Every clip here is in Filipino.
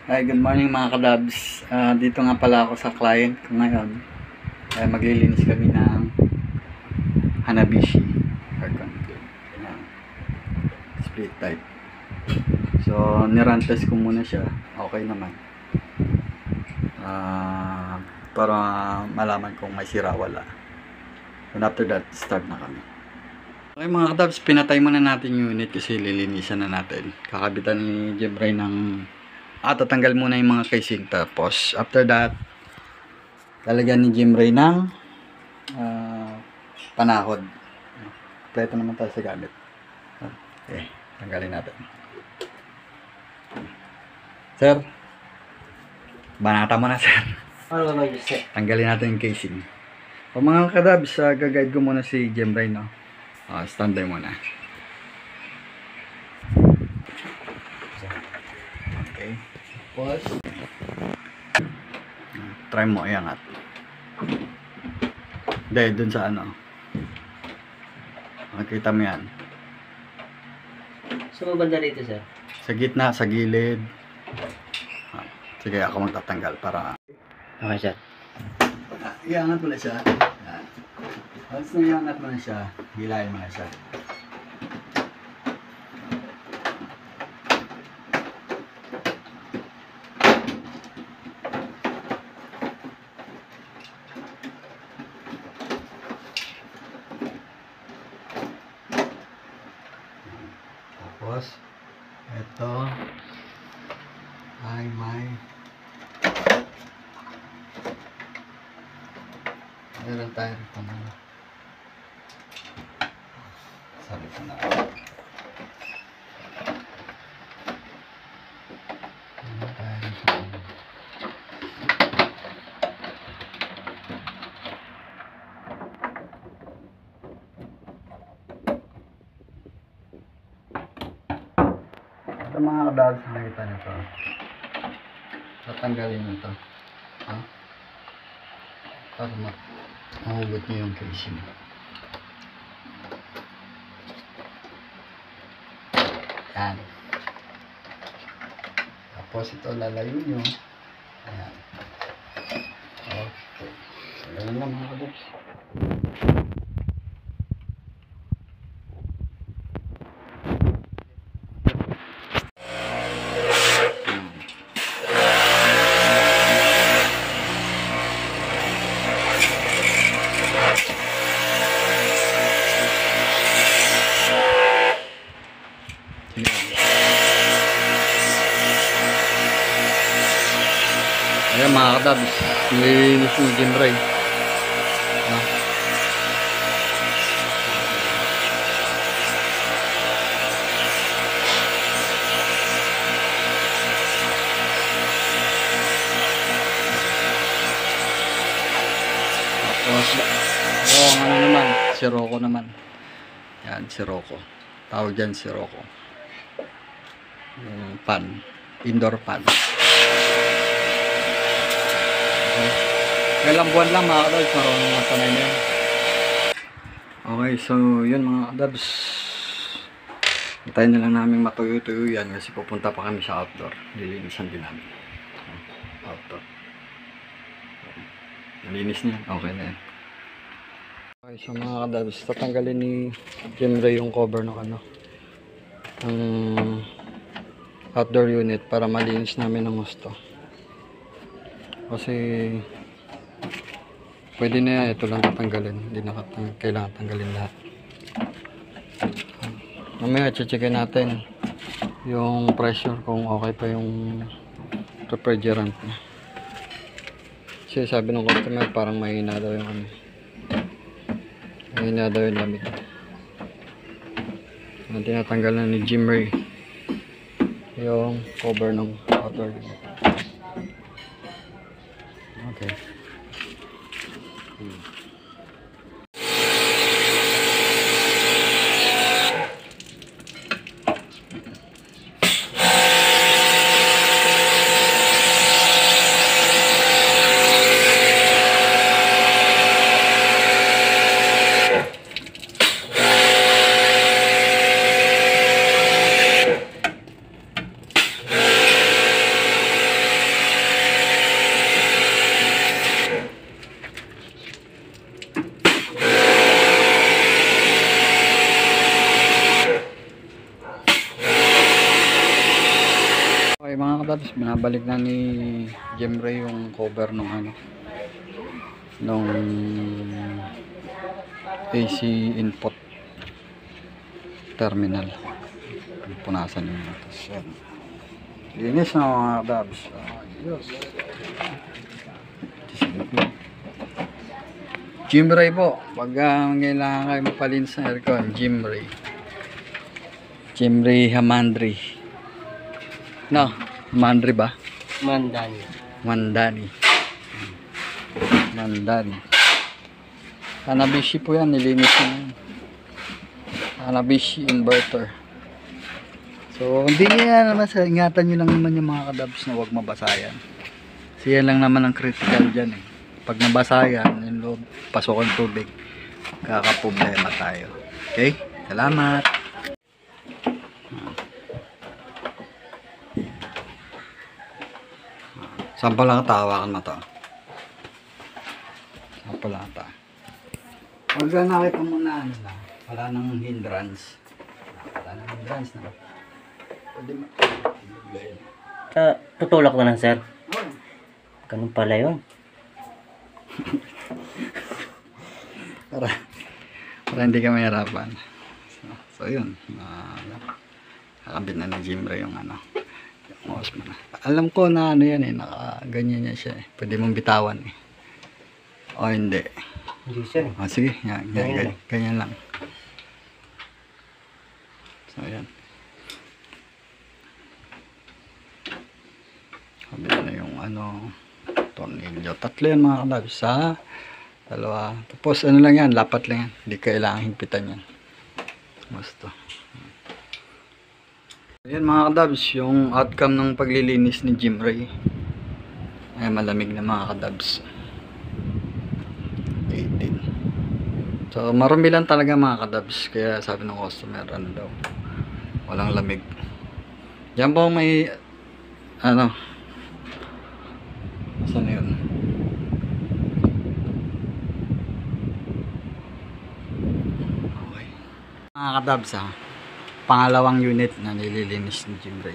Hi, good morning mga kadabs. Dito nga pala ako sa client ko ngayon. Maglilinis kami ng Hanabishi aircon na split type. So, nirun test ko muna siya. Okay naman. Para malaman kung may sira wala. And after that, start na kami. Okay mga kadabs, pinatay muna natin yung unit kasi lilinisan na natin. Kakabitan ni Jebray ng tatanggal muna yung mga casing, tapos after that lalagyan ni Jimray ng panahod. Kompleto naman tayo sa gamit. Okay, tanggalin natin. Sir, banata mo na sir. Ano ba yun, sir? Tanggalin natin yung casing. O mga kadabs, gaguide ko muna si Jimray, no? Standby muna. Okay. Tapos try mo iangat. Dahil dun sa ano. Makita mo yan. Saan mo banda rito, sir? Sa gitna, sa gilid. Sige, ako magtatanggal para... Okay, sir. Iangat mo na siya. Yan. Once na iangat mo na siya, hilahin mo na siya. Tapos, ito ay may meron tayo rito mga sabi ko na meron tayo rito. Ito mga kadabs, nakita nyo to. Tatanggalin nyo to. Para mahugot nyo yung casing. Yan. Tapos ito lalayo nyo. Ayan. Okay. So, ganun lang mga kadabs. Ayan mga kadabs, nilinis yung Jimray. Tapos, ano naman, Sirocco naman. Yan, Sirocco. Tawag dyan Sirocco. Yung pan, indoor pan. Ilang buwan lang mga kadabs, marunong masanay na yan. Okay, so yun mga kadabs, hintayin na lang namin matuyo-tuyo yan kasi pupunta pa kami sa outdoor. Lilinisan din namin outdoor. Nalinis niya, okay na yan. Okay, so mga kadabs, tatanggalin ni Jimray yung cover ng ano, ng outdoor unit para malinis namin ng gusto. Kasi pwede na yan, ito lang tatanggalin, hindi na kailangan tanggalin lahat. Mamaya checkin natin yung pressure kung okay pa yung refrigerant niya. Kasi sabi ng customer parang mahina daw yung ano, mahina daw yung lamig. Tinatanggal na ni Jimray yung cover ng outdoor unit. Okay. Dabs, binabalik na ni Jemray yung cover nung ano, nung AC input terminal. Punasan yung tapos yan. Linis na mga Dabs. Ayos. Jemray po. Pag kailangan kayo mapalinis ng aircon, Jemray. Jemray Hamandri. No, Hamandri ba? Mandani. Mandani. Mandani. Hanabishi po yan, nilinis na yan. Hanabishi inverter. So, hindi niya naman sa ingatan nyo lang naman yung mga kadabs na huwag mabasa yan. Kasi yan lang naman ang critical dyan eh. Pag nabasa yan, yung loob, pasok ang tubig, kakaproblema tayo. Okay? Salamat! Saan pa lang tawakan mo to? Saan pa lang ta? Pag nakita mo na ano na, wala nang hindrance. Wala nang hindrance na. Pwede mo. Tutulak na lang, sir. Oh. Ganun pala yun. para hindi ka mahirapan. So yun. Nakabit na ni Jemray yung ano. Yung mouse mo na. Alam ko na ano yan eh. Nakaganyan niya siya eh. Pwede mong bitawan eh. O hindi. Hindi, sir. O sige. Ganyan lang. So yan. Kabit na yung ano. Tornilyo. Tatlo yan mga kalabs. Sa dalawa. Tapos ano lang yan. Lapat lang yan. Hindi kailangan higpitan yan. Basta. Ayan mga kadabs, yung outcome ng paglilinis ni Jemray. Ay malamig na mga kadabs. 18. So marumi lang talaga mga kadabs. Kaya sabi ng customer ano daw, walang lamig. Yan po may ano, saan na yun? Okay. Mga kadabs ha, pangalawang unit na nililinis ni Jemray.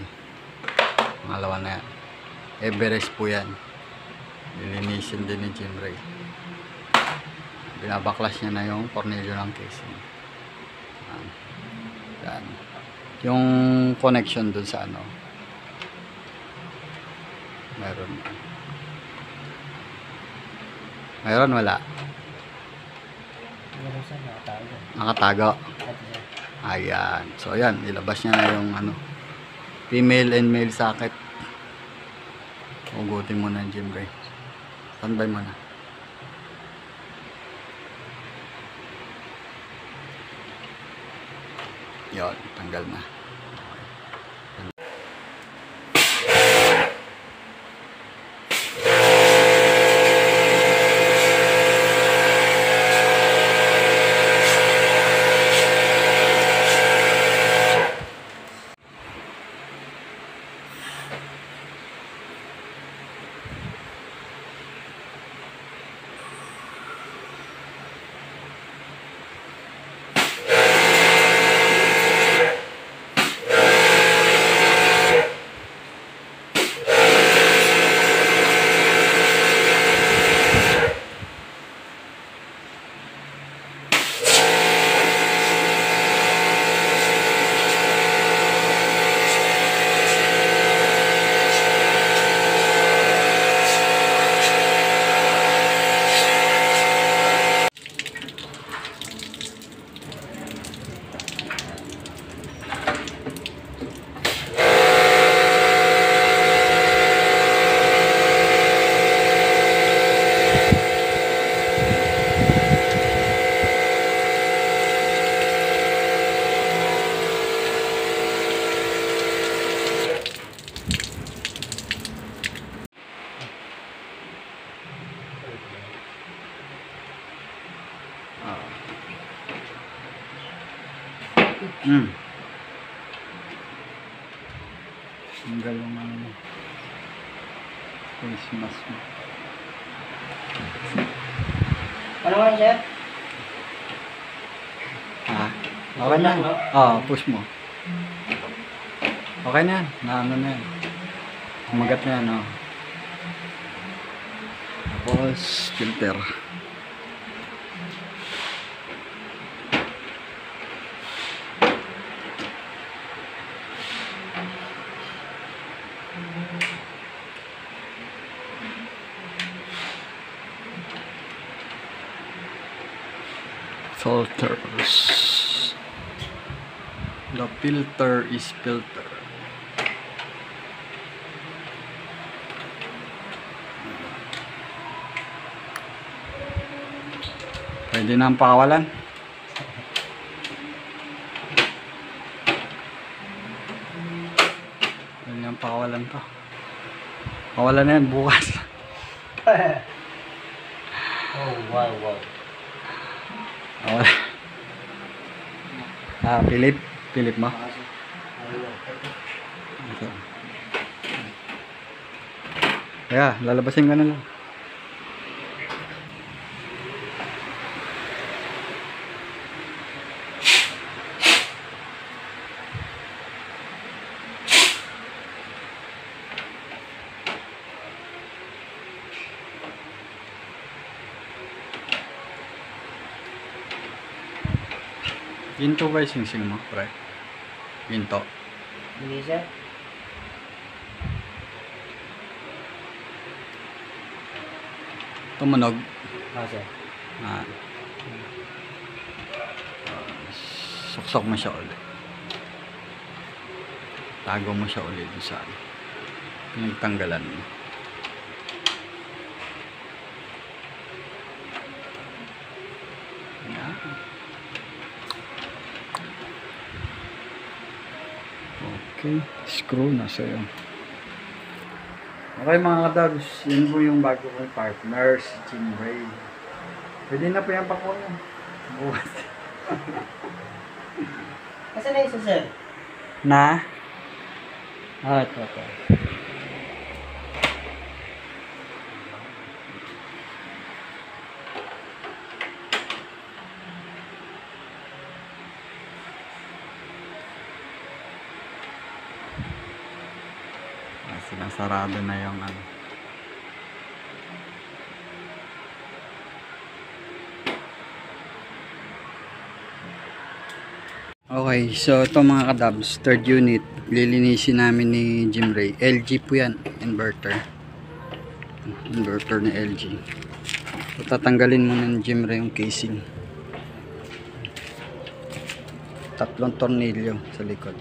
Pangalawa na yan. Everest po yan. Nilinisin din ni Jemray. Binabaklas niya na yung tornilyo ng casing. Yan. Yung connection dun sa ano. Meron. Meron wala. Nakatago. Ayan. So, ayan. Ilabas niya na yung ano, female and male socket. Ugutin mo na yung Jemray. Standby mo na. Yun. Tanggal na. Ang galong ng Christmas mo. Ano nga, sir? Ha? Okay na. Oo, push mo. Okay na yan. Naano na yan. Kumagat na yan, oh. Tapos, filter. Filters. The filter is filter. Pwede na ang pakawalan. Pwede na ang pakawalan to. Pakawalan na yan bukas. Oh, wow, wow. Pakawalan. Pilip. Pilip mo. Kaya, lalabasin ka na lang. Ginto ba yung singsing mo, pre? Ginto. Hindi, sir. Tumunog. Sir. Ah. Suksok mo siya ulit. Tago mo siya ulit sa pinagtanggalan mo. Yan. Okay, screw na sa'yo. Okay mga kadabs, yun po yung bago kong partner, si Jim Ray. Pwede na po yung pakuha. Bukas. Kasi na isa, sir. Na? Ito. Sinasarado na yung ano. Okay, so ito mga kadabs, third unit, lilinisin namin ni Jim Ray. LG po yan, inverter. Inverter ni LG. So tatanggalin muna ni Jim Ray yung casing. 3 tornilyo sa likod.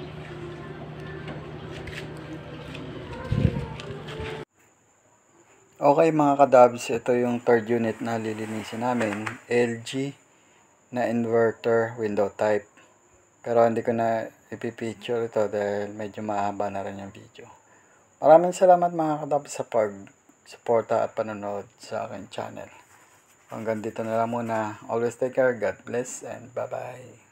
Okay mga kadabs, ito yung third unit na lilinisin namin. LG na inverter window type. Pero hindi ko na ipipicture ito dahil medyo mahaba na rin yung video. Maraming salamat mga kadabs sa pag-suporta at panonood sa aking channel. Hanggang dito na lang muna. Always take care. God bless and bye bye.